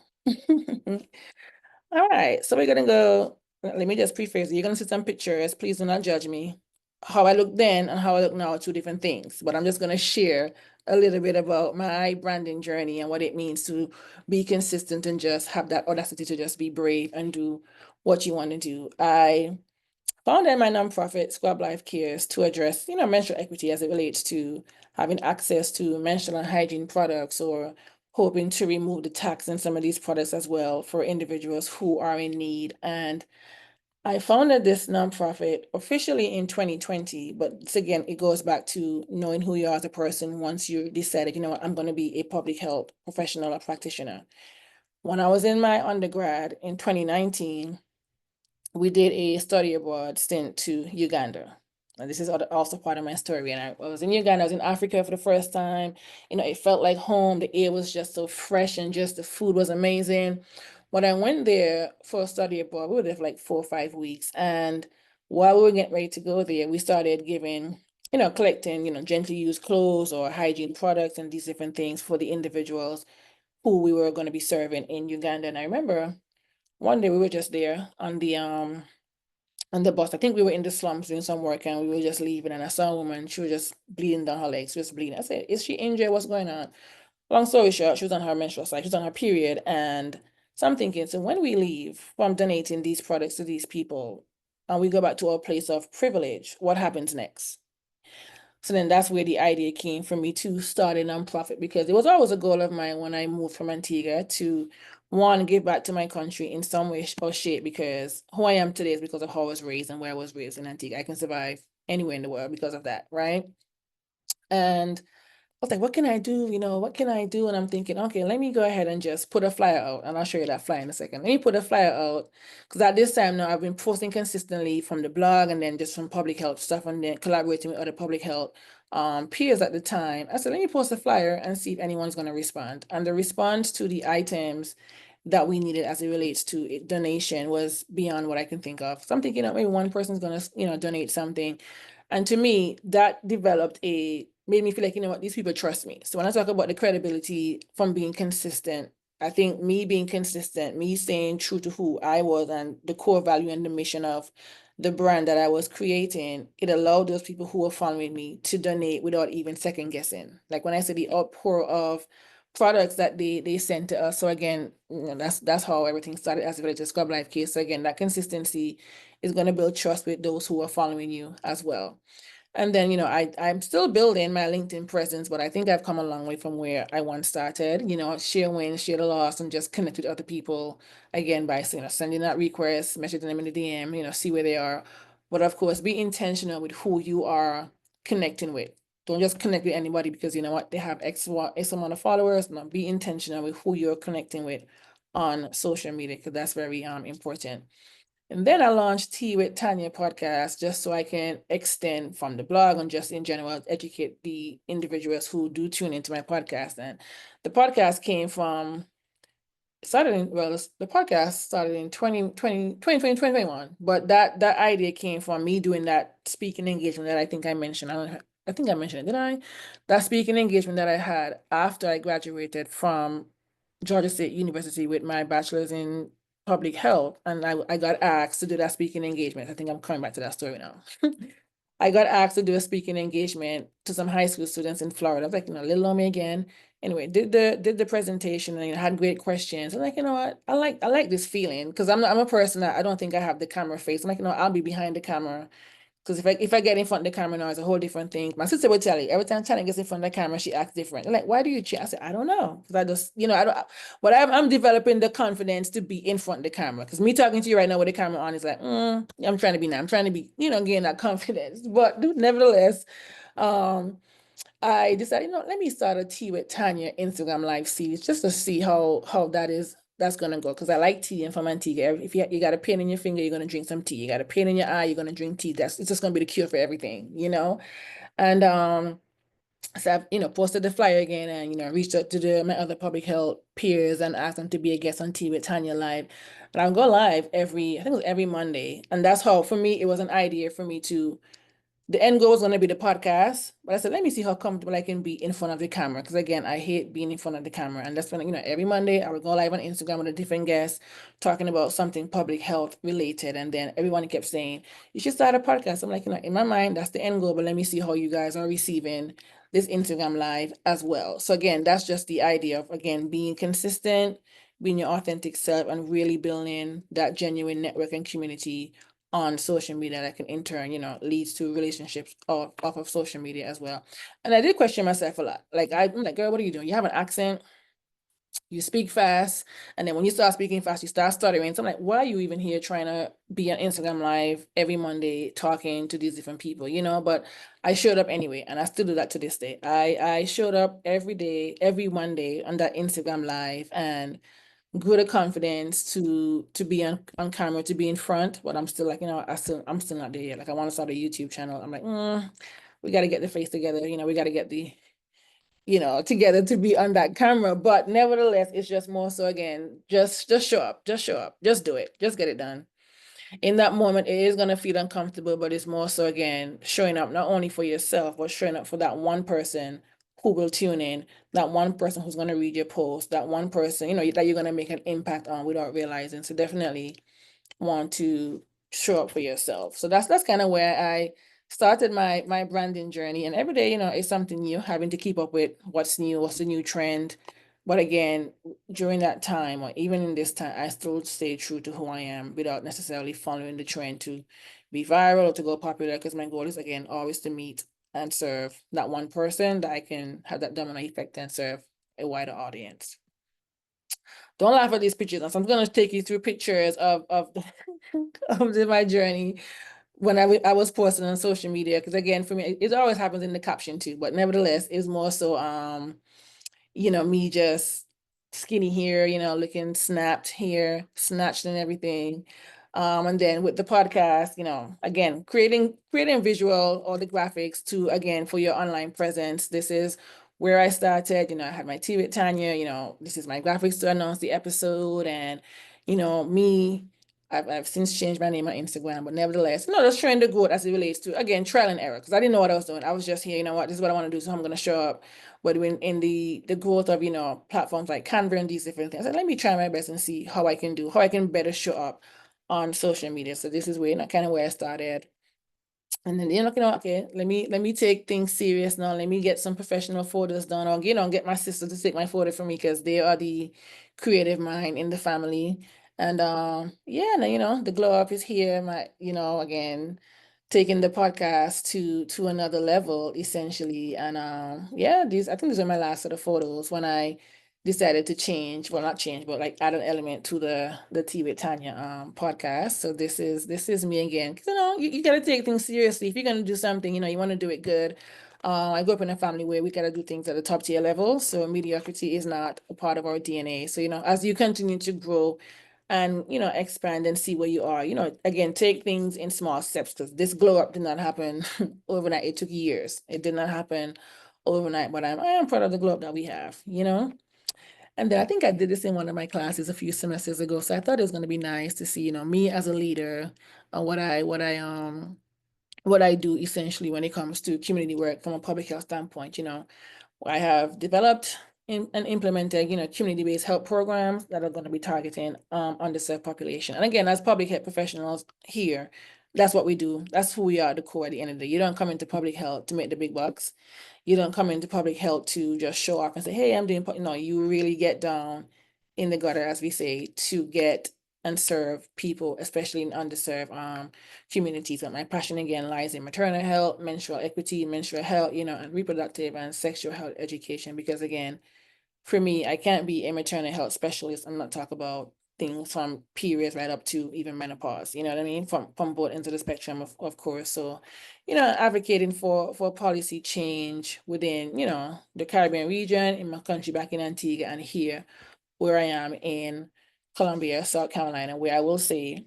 All right, so we're gonna go, let me just preface, you're gonna see some pictures, please do not judge me. How I look then and how I look now are two different things, but I'm just gonna share a little bit about my branding journey and what it means to be consistent and just have that audacity to just be brave and do what you want to do. I founded my nonprofit, Squab Life Cares, to address, menstrual equity as it relates to having access to menstrual and hygiene products, or hoping to remove the tax in some of these products as well for individuals who are in need. And I founded this nonprofit officially in 2020, but again, it goes back to knowing who you are as a person once you decided, what, I'm going to be a public health professional or practitioner. When I was in my undergrad in 2019, we did a study abroad stint to Uganda. And this is also part of my story. And I was in Uganda, I was in Africa for the first time. It felt like home. The air was just so fresh and just the food was amazing. When I went there for a study abroad, we were there for like 4 or 5 weeks. And while we were getting ready to go there, we started giving, collecting, gently used clothes or hygiene products and these different things for the individuals who we were going to be serving in Uganda. And I remember one day we were just there on the bus. I think we were in the slums doing some work and we were just leaving, and I saw a woman, she was just bleeding down her legs, just bleeding. I said, is she injured? What's going on? Long story short, she was on her menstrual cycle, she was on her period. And so I'm thinking, so when we leave from donating these products to these people and we go back to our place of privilege, what happens next? So then that's where the idea came for me to start a nonprofit, because it was always a goal of mine when I moved from Antigua to, one, give back to my country in some way or shape, because who I am today is because of how I was raised and where I was raised in Antigua. I can survive anywhere in the world because of that, right? And I was like, what can I do? What can I do? And I'm thinking, okay, let me go ahead and just put a flyer out. And I'll show you that flyer in a second. Let me put a flyer out, because at this time now I've been posting consistently from the blog and then just from public health stuff, and then collaborating with other public health peers at the time. I said, let me post a flyer and see if anyone's going to respond. And the response to the items that we needed as it relates to donation was beyond what I can think of. So I'm thinking, maybe one person's going to, donate something. And to me, that made me feel like, what, these people trust me. So when I talk about the credibility from being consistent, I think me being consistent, me staying true to who I was and the core value and the mission of the brand that I was creating, it allowed those people who were following me to donate without even second guessing. Like when I say the outpour of products that they sent to us. So again, that's how everything started as it relates to Scrub Life Case. So again, that consistency is going to build trust with those who are following you as well. And then, I'm still building my LinkedIn presence, but I think I've come a long way from where I once started, share wins, share the loss, and just connect with other people again by, sending out requests, messaging them in the DM, see where they are. But of course, be intentional with who you are connecting with. Don't just connect with anybody because you know what, they have X amount of followers. No, be intentional with who you're connecting with on social media, because that's very important. And then I launched Tea with Tanya podcast just so I can extend from the blog and just in general educate the individuals who do tune into my podcast. And the podcast came from, the podcast started in 2021, but that idea came from me doing that speaking engagement that I think I mentioned. I think I mentioned it, did I? That speaking engagement that I had after I graduated from Georgia State University with my bachelor's in public health, and I got asked to do that speaking engagement. I think I'm coming back to that story now. I got asked to do a speaking engagement to some high school students in Florida. I was like, little on me again. anyway, did the presentation and had great questions. I'm like, you know what? I like this feeling because I'm a person that I don't think I have the camera face. I'm like, I'll be behind the camera. Because if I get in front of the camera now, it's a whole different thing. My sister would tell you every time Tanya gets in front of the camera, she acts different. They're like, why do you change? I said, I don't know. Because I just, I don't, but I'm developing the confidence to be in front of the camera. Because me talking to you right now with the camera on is like, I'm trying to be now. I'm trying to be, gain that confidence. But nevertheless, I decided, let me start a Tea with Tanya Instagram live series just to see how that's gonna go. Because I like tea and from Antigua. If you got a pain in your finger, you're gonna drink some tea. You got a pain in your eye, you're gonna drink tea. It's just gonna be the cure for everything, And so I've posted the flyer again and reached out to my other public health peers and asked them to be a guest on Tea with Tanya live. And I'll go live I think it was every Monday. And that's how, for me, it was an idea for me to the end goal was going to be the podcast, but I said, let me see how comfortable I can be in front of the camera. Because again, I hate being in front of the camera. And that's when, every Monday I would go live on Instagram with a different guest talking about something public health related. And then everyone kept saying, you should start a podcast. I'm like, in my mind, that's the end goal, but let me see how you guys are receiving this Instagram live as well. So again, that's just the idea of, again, being consistent, being your authentic self and really building that genuine network and community on social media that can in turn, leads to relationships off of social media as well. And I did question myself a lot. Like I'm like, girl, what are you doing? You have an accent, you speak fast, and then when you start speaking fast, you start stuttering. So I'm like, why are you even here trying to be on Instagram live every Monday talking to these different people, But I showed up anyway, and I still do that to this day. I showed up every day, every Monday on that Instagram live and grew the confidence to be on camera, to be in front, but I'm still like, I'm still not there yet. Like I want to start a YouTube channel. I'm like, we got to get the face together. We got to get the, together to be on that camera. But nevertheless, it's just more so again, just show up, just do it, just get it done. In that moment, it is going to feel uncomfortable, but it's more so again, showing up not only for yourself, but showing up for that one person who will tune in, that one person who's going to read your post, that one person, that you're going to make an impact on without realizing. So definitely want to show up for yourself. So that's kind of where I started my branding journey. And every day, it's something new, having to keep up with what's new, what's the new trend. But again, during that time, or even in this time, I still stay true to who I am without necessarily following the trend to be viral or to go popular. Because my goal is, again, always to meet and serve that one person that I can have that domino effect and serve a wider audience. Don't laugh at these pictures. So I'm going to take you through pictures of my journey when I was posting on social media. Because again, for me, it always happens in the caption too. But nevertheless, it's more so me just skinny here, looking snapped here, snatched and everything. And then with the podcast, again, creating visual or the graphics to, again, for your online presence. This is where I started, I had my tea with Tanya, this is my graphics to announce the episode. And, me, I've since changed my name on Instagram, but nevertheless, just trying to go as it relates to, again, trial and error, because I didn't know what I was doing. I was just here, this is what I want to do, so I'm going to show up. But when in the growth of, platforms like Canva and these different things, I said, let me try my best and see how I can better show up on social media. So this is where, kind of where I started. And then, okay, let me take things serious now. Let me get some professional photos done, or, get my sister to take my photo for me, because they are the creative mind in the family. And yeah, now, the glow up is here. Again, taking the podcast to another level, essentially. And yeah, I think these are my last set of photos when I decided to change, well, not change, but like add an element to the Tea with Tanya podcast. So this is me again, because you got to take things seriously. If you're going to do something, you want to do it good. I grew up in a family where we got to do things at the top tier level, so mediocrity is not a part of our DNA. So as you continue to grow and expand and see where you are, again, take things in small steps, because this glow up did not happen overnight. It took years. It did not happen overnight, but I am proud of the glow up that we have. And then I think I did this in one of my classes a few semesters ago. So I thought it was going to be nice to see, me as a leader, what I do essentially when it comes to community work from a public health standpoint. I have developed and implemented, community-based health programs that are going to be targeting underserved population. And again, as public health professionals here, that's what we do. That's who we are at the core at the end of the day. You don't come into public health to make the big bucks. You don't come into public health to just show off and say, hey, I'm doing, no, you really get down in the gutter, as we say, to get and serve people, especially in underserved communities. And my passion again lies in maternal health, menstrual equity, menstrual health, and reproductive and sexual health education. Because again, for me, I can't be a maternal health specialist and not talk about things from periods right up to even menopause, you know what I mean? From both ends of the spectrum, of course. So, advocating for policy change within, the Caribbean region, in my country back in Antigua, and here where I am in Columbia, South Carolina, where I will say,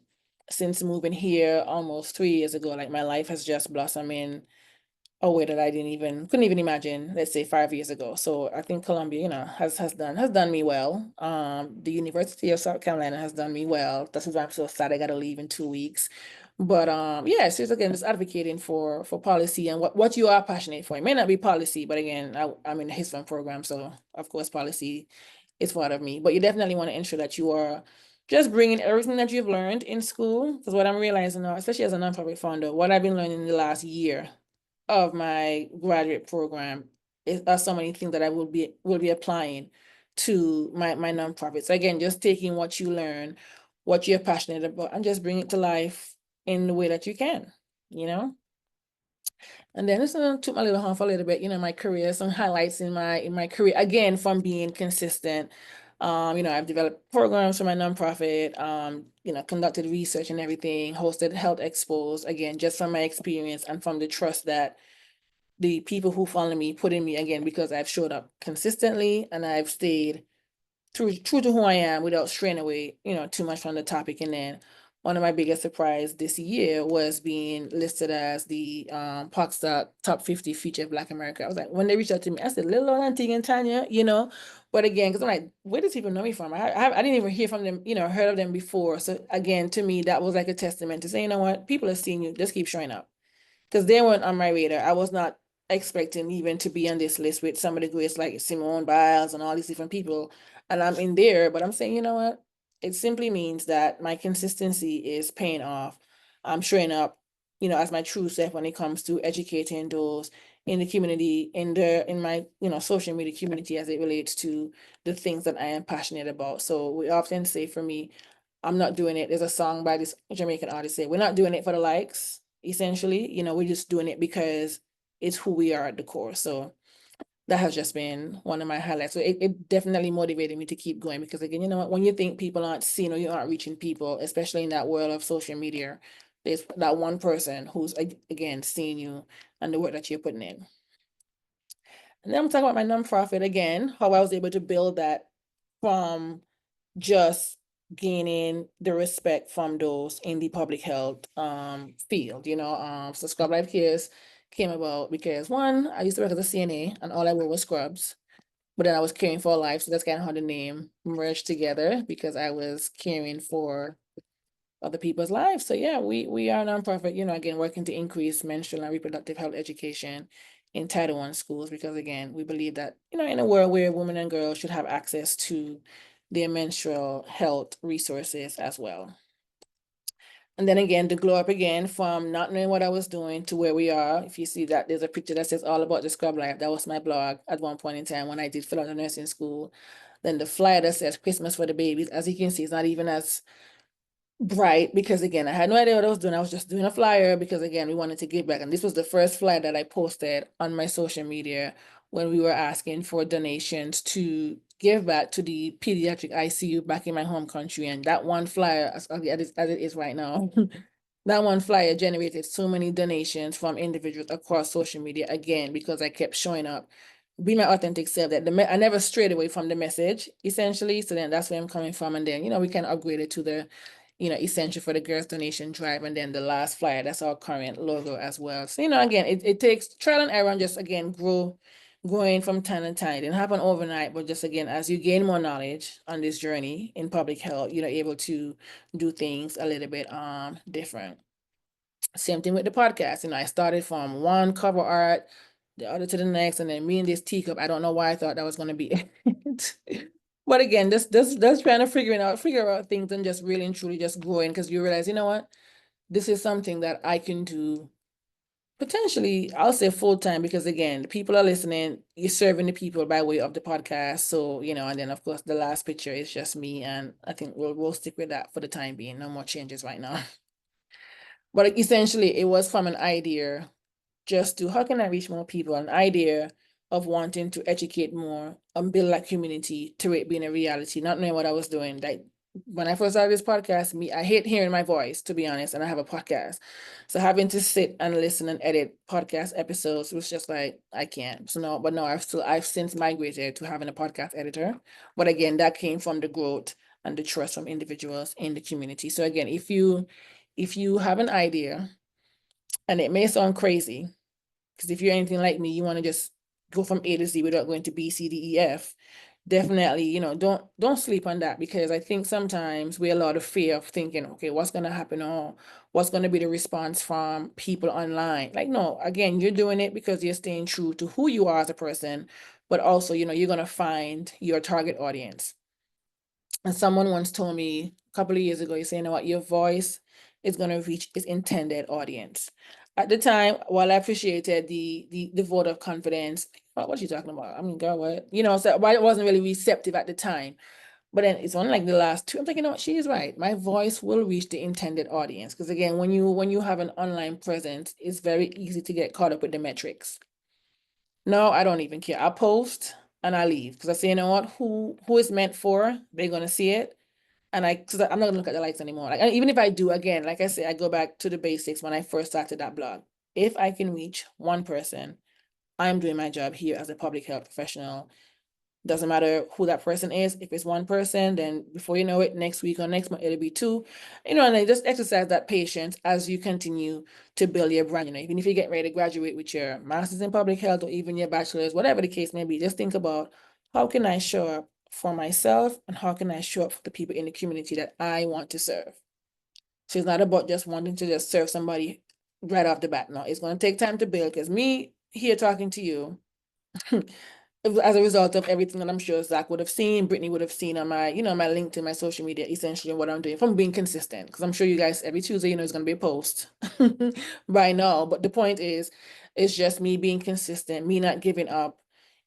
since moving here almost 3 years ago, like my life has just blossomed in a way that I couldn't even imagine, let's say 5 years ago. So I think Columbia, has done me well. The University of South Carolina has done me well. That's why I'm so sad I gotta leave in 2 weeks. But yeah, so it's again just advocating for policy and what you are passionate for. It may not be policy, but again, I'm in the HISFAM program, so of course policy is part of me. But you definitely want to ensure that you are just bringing everything that you've learned in school. Because what I'm realizing now, especially as a nonprofit founder, what I've been learning in the last year of my graduate program are so many things that I will be applying to my nonprofits. Again, just taking what you learn, what you're passionate about, and just bring it to life in the way that you can, And then this took my little horn for a little bit, my career, some highlights in my career, again, from being consistent. I've developed programs for my nonprofit, conducted research and everything, hosted health expos, again, just from my experience and from the trust that the people who follow me put in me, again, because I've showed up consistently and I've stayed true to who I am without straying away, too much from the topic. And then one of my biggest surprise this year was being listed as the Parkstock Top 50 Future of Black America. I was like, when they reached out to me, I said, little old Auntie and Tanya, but again, because I'm like, where does people know me from? I didn't even hear from them, heard of them before. So again, to me, that was like a testament to say, you know what, people are seeing you, just keep showing up. Because they weren't on my radar. I was not expecting even to be on this list with some of the greats like Simone Biles and all these different people. And I'm in there, but I'm saying, you know what? It simply means that my consistency is paying off. I'm showing up, as my true self when it comes to educating those in the community, in my, social media community as it relates to the things that I am passionate about. So we often say, for me, I'm not doing it. There's a song by this Jamaican artist say, we're not doing it for the likes, essentially. We're just doing it because it's who we are at the core. So that has just been one of my highlights. So it definitely motivated me to keep going because again, you know what, when you think people aren't seeing or you aren't reaching people, especially in that world of social media, there's that one person who's again seeing you and the work that you're putting in. And then I'm talking about my nonprofit again, how I was able to build that from just gaining the respect from those in the public health field, so Scrub Life Cares came about because one, I used to work as a CNA and all I wore was scrubs, but then I was caring for life, so that's kind of how the name merged together because I was caring for other people's lives. So yeah, we are a nonprofit, again, working to increase menstrual and reproductive health education in Title I schools, because again, we believe that, in a world where women and girls should have access to their menstrual health resources as well. And then again, to glow up again from not knowing what I was doing to where we are. If you see that, there's a picture that says all about the Scrub Life. That was my blog at one point in time when I did fill out the nursing school. Then the flyer that says Christmas for the babies, as you can see, it's not even as bright because again, I had no idea what I was doing. I was just doing a flyer because again, we wanted to give back. And this was the first flyer that I posted on my social media when we were asking for donations to give back to the pediatric ICU back in my home country. And that one flyer, as it is right now, that one flyer generated so many donations from individuals across social media, again, because I kept showing up, be my authentic self, that I never strayed away from the message, essentially. So then that's where I'm coming from. And then, we can upgrade it to the, essential for the girls donation drive. And then the last flyer, that's our current logo as well. So, again, it takes trial and error and just, again, growing from time to time. It didn't happen overnight, but just, again, as you gain more knowledge on this journey in public health, you're able to do things a little bit different. Same thing with the podcast. I started from one cover art, the other to the next, and then me and this teacup. I don't know why I thought that was going to be it. But again, just trying to figure out things and just really and truly just growing, because you realize, you know what? this is something that I can do potentially, I'll say full time, because again, the people are listening, you're serving the people by way of the podcast. So, and then of course the last picture is just me, and I think we'll stick with that for the time being. No more changes right now. But essentially it was from an idea just to how can I reach more people, an idea of wanting to educate more and build that community to it being a reality, not knowing what I was doing. Like when I first started this podcast, I hate hearing my voice, to be honest, and I have a podcast. So having to sit and listen and edit podcast episodes was just like, I can't. So no, but no, I've since migrated to having a podcast editor. But again, that came from the growth and the trust from individuals in the community. So again, if you have an idea, and it may sound crazy, because if you're anything like me, you want to just go from A to Z without going to B, C, D, E, F. Definitely, don't sleep on that, because I think sometimes we're a lot of fear of thinking, okay, what's gonna happen, or what's gonna be the response from people online? Like, no, again, you're doing it because you're staying true to who you are as a person, but also, you're gonna find your target audience. And someone once told me a couple of years ago, you say, you know what, your voice is going to reach its intended audience. At the time, while I appreciated the vote of confidence, what are you talking about? I mean, girl, what? So why it wasn't really receptive at the time. But then it's only like the last two, I'm thinking, she is right. My voice will reach the intended audience. Because again, when you have an online presence, it's very easy to get caught up with the metrics. No, I don't even care. I post and I leave, because I say, you know what, who is meant for, they're gonna see it. And because I'm not gonna look at the likes anymore. Like, and even if I do, again, like I say, I go back to the basics when I first started that blog. If I can reach one person, I'm doing my job here as a public health professional. Doesn't matter who that person is. If it's one person, then before you know it, next week or next month, it'll be two. And then just exercise that patience as you continue to build your brand. Even if you get ready to graduate with your master's in public health or even your bachelor's, whatever the case may be, just think about, how can I show up for myself, and how can I show up for the people in the community that I want to serve? So it's not about just wanting to just serve somebody right off the bat. No, it's going to take time to build, because me here talking to you, as a result of everything that I'm sure Zach would have seen, Brittany would have seen on my, my LinkedIn, my social media, essentially what I'm doing from being consistent. Because I'm sure you guys every Tuesday, is going to be a post by now. But the point is, it's just me being consistent, me not giving up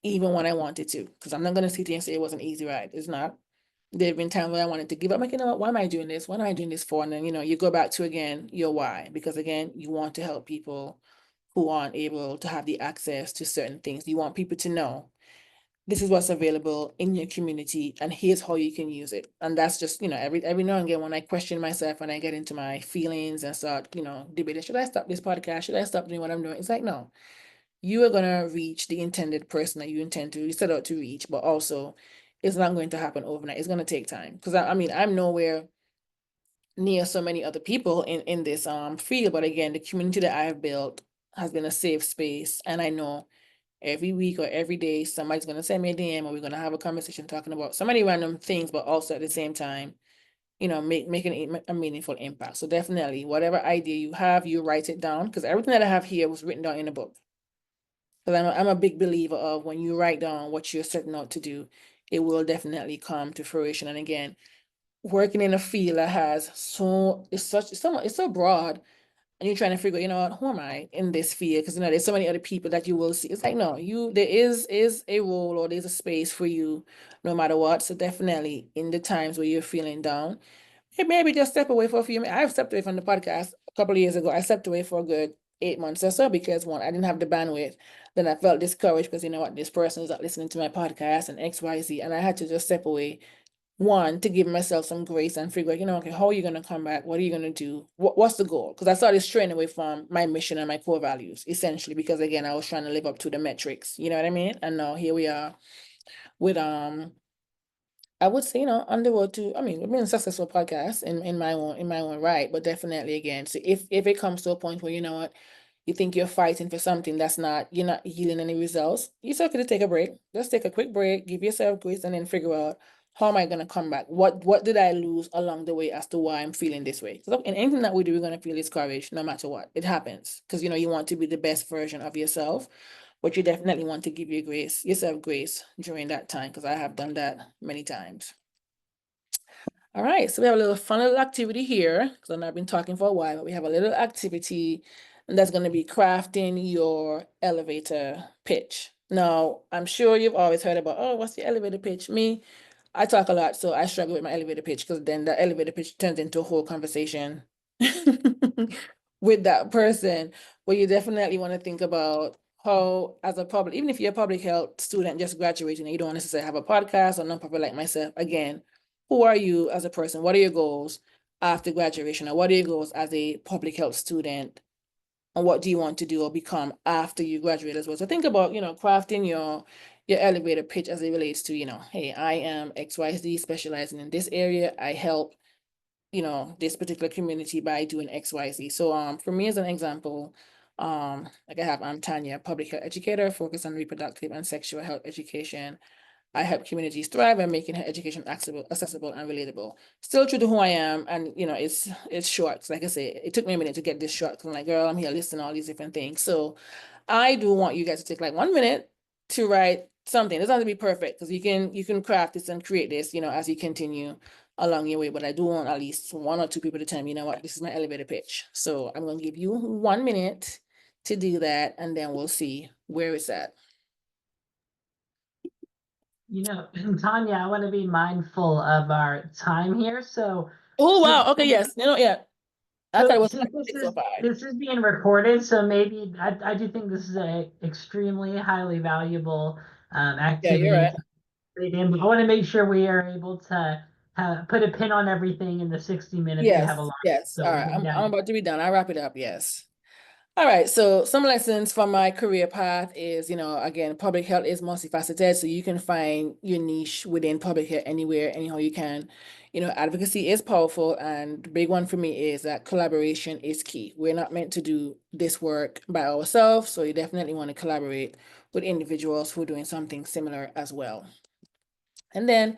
even when I wanted to. Because I'm not going to sit here and say it was an easy ride. It's not. There have been times where I wanted to give up. Like, what, why am I doing this? What am I doing this for? And then, you go back to, again, your why. Because again, you want to help people who aren't able to have the access to certain things. You want people to know this is what's available in your community, and here's how you can use it. And that's just, every now and again, when I question myself, when I get into my feelings and start, debating, should I stop this podcast? Should I stop doing what I'm doing? It's like, no, you are gonna reach the intended person that you set out to reach, but also it's not going to happen overnight. It's gonna take time. Because I mean, I'm nowhere near so many other people in this field, but again, the community that I have built has been a safe space, and I know every week or every day, somebody's going to send me a DM, or we're going to have a conversation talking about so many random things, but also at the same time, making a meaningful impact. So definitely, whatever idea you have, you write it down, because everything that I have here was written down in a book. Because I'm a big believer of, when you write down what you're setting out to do, it will definitely come to fruition. And again, working in a field that has it's so broad, and you're trying to figure, what, who am I in this field? Because there's so many other people that you will see. It's like, no, there is a role, or there's a space for you, no matter what. So definitely, in the times where you're feeling down, maybe just step away for a few minutes. I've stepped away from the podcast a couple of years ago. I stepped away for a good 8 months or so, because one, I didn't have the bandwidth. Then I felt discouraged because, what, this person is not listening to my podcast and XYZ, and I had to just step away. One, to give myself some grace and figure out, okay, how are you going to come back? What are you going to do? What's the goal? Because I started straying away from my mission and my core values, essentially, because again, I was trying to live up to the metrics, you know what I mean? And now here we are with, I would say, on the road to, we've been a successful podcast in my own right, but definitely, again, so if it comes to a point where, what, you think you're fighting for something you're not yielding any results, it's okay to take a break. Just take a quick break, give yourself grace, and then figure out, how am I going to come back? What did I lose along the way as to why I'm feeling this way? So in anything that we do, we're going to feel discouraged no matter what. It happens because, you want to be the best version of yourself, but you definitely want to give yourself grace during that time, because I have done that many times. All right, so we have a little fun little activity here, because I've not been talking for a while, but we have a little activity, and that's going to be crafting your elevator pitch. Now, I'm sure you've always heard about, oh, what's the elevator pitch? Me, I talk a lot, so I struggle with my elevator pitch, because then the elevator pitch turns into a whole conversation with that person. But you definitely want to think about how, as a public, even if you're a public health student just graduating and you don't necessarily have a podcast or nonprofit like myself, again, who are you as a person? What are your goals after graduation? Or what are your goals as a public health student? And what do you want to do or become after you graduate as well? So think about, crafting your elevator pitch as it relates to, hey, I am XYZ specializing in this area. I help, this particular community by doing XYZ. So for me as an example, I'm Tanya, public health educator, focused on reproductive and sexual health education. I help communities thrive and making education accessible and relatable. Still true to who I am, and it's short. Like I say, it took me a minute to get this short. I'm like, girl, I'm here listing all these different things. So I do want you guys to take like 1 minute to write something. It doesn't have to be perfect, because you can craft this and create this, as you continue along your way. But I do want at least 1 or 2 people to tell me, you know what, this is my elevator pitch. So I'm gonna give you 1 minute to do that, and then we'll see where it's at. Tanya, I want to be mindful of our time here. So, Oh, wow. Okay, yes. Yeah. I thought it was since like 6:05. this is being recorded, so maybe I do think this is a extremely highly valuable Yeah, you're activity right. to participate in. But I want to make sure we are able to put a pin on everything in the 60 minutes we have allotted. Yes. So All right. I'm about to be done. I'll wrap it up. Yes. All right. So some lessons from my career path is, again, public health is multifaceted. So you can find your niche within public health anywhere, anyhow you can. Advocacy is powerful. And the big one for me is that collaboration is key. We're not meant to do this work by ourselves. So you definitely want to collaborate with individuals who are doing something similar as well. And then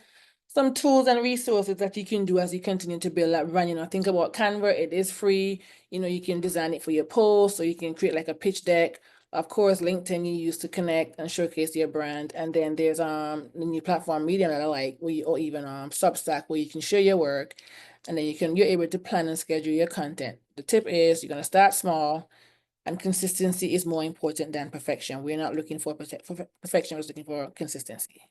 some tools and resources that you can do as you continue to build that brand. Think about Canva. It is free. You can design it for your posts, or you can create like a pitch deck. Of course, LinkedIn you use to connect and showcase your brand. And then there's the new platform Medium that I like, or even Substack, where you can share your work, and then you're able to plan and schedule your content. The tip is you're gonna start small, and consistency is more important than perfection. We're not looking for perfection, we're looking for consistency.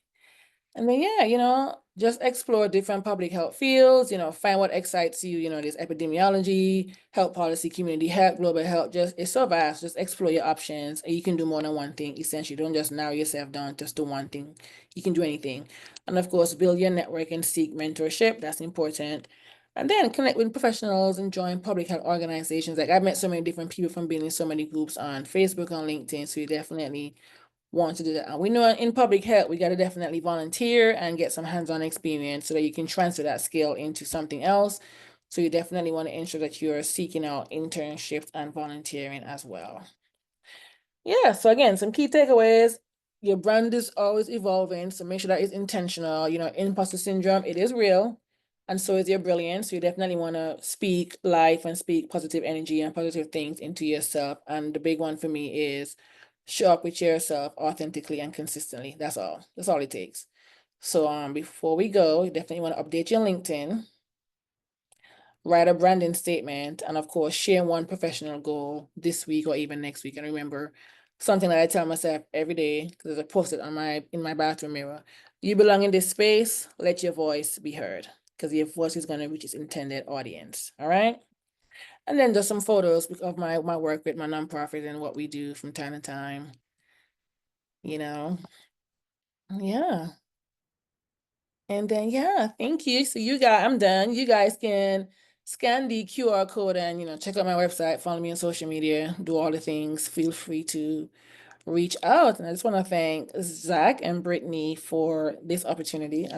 And then, just explore different public health fields, find what excites you. There's epidemiology, health policy, community health, global health. It's so vast. Just explore your options. And you can do more than one thing, essentially. Don't just narrow yourself down, just do one thing. You can do anything. And of course, build your network and seek mentorship. That's important. And then connect with professionals and join public health organizations. Like I've met so many different people from being in so many groups on Facebook, on LinkedIn. So you definitely want to do that. And we know in public health, we got to definitely volunteer and get some hands-on experience so that you can transfer that skill into something else. So you definitely want to ensure that you're seeking out internships and volunteering as well. Yeah, so again, some key takeaways. Your brand is always evolving, so make sure that it's intentional. Imposter syndrome, it is real, and so is your brilliance. So you definitely want to speak life and speak positive energy and positive things into yourself. And the big one for me is show up with yourself authentically and consistently. That's all. That's all it takes. So before we go, you definitely want to update your LinkedIn, write a branding statement, and of course, share one professional goal this week or even next week. And remember, something that I tell myself every day, because I post it in my bathroom mirror. You belong in this space, let your voice be heard, because your voice is going to reach its intended audience. All right. And then just some photos of my work with my nonprofit and what we do from time to time. Yeah. And then, thank you. So I'm done. You guys can scan the QR code and, check out my website, follow me on social media, do all the things. Feel free to reach out. And I just want to thank Zach and Brittany for this opportunity.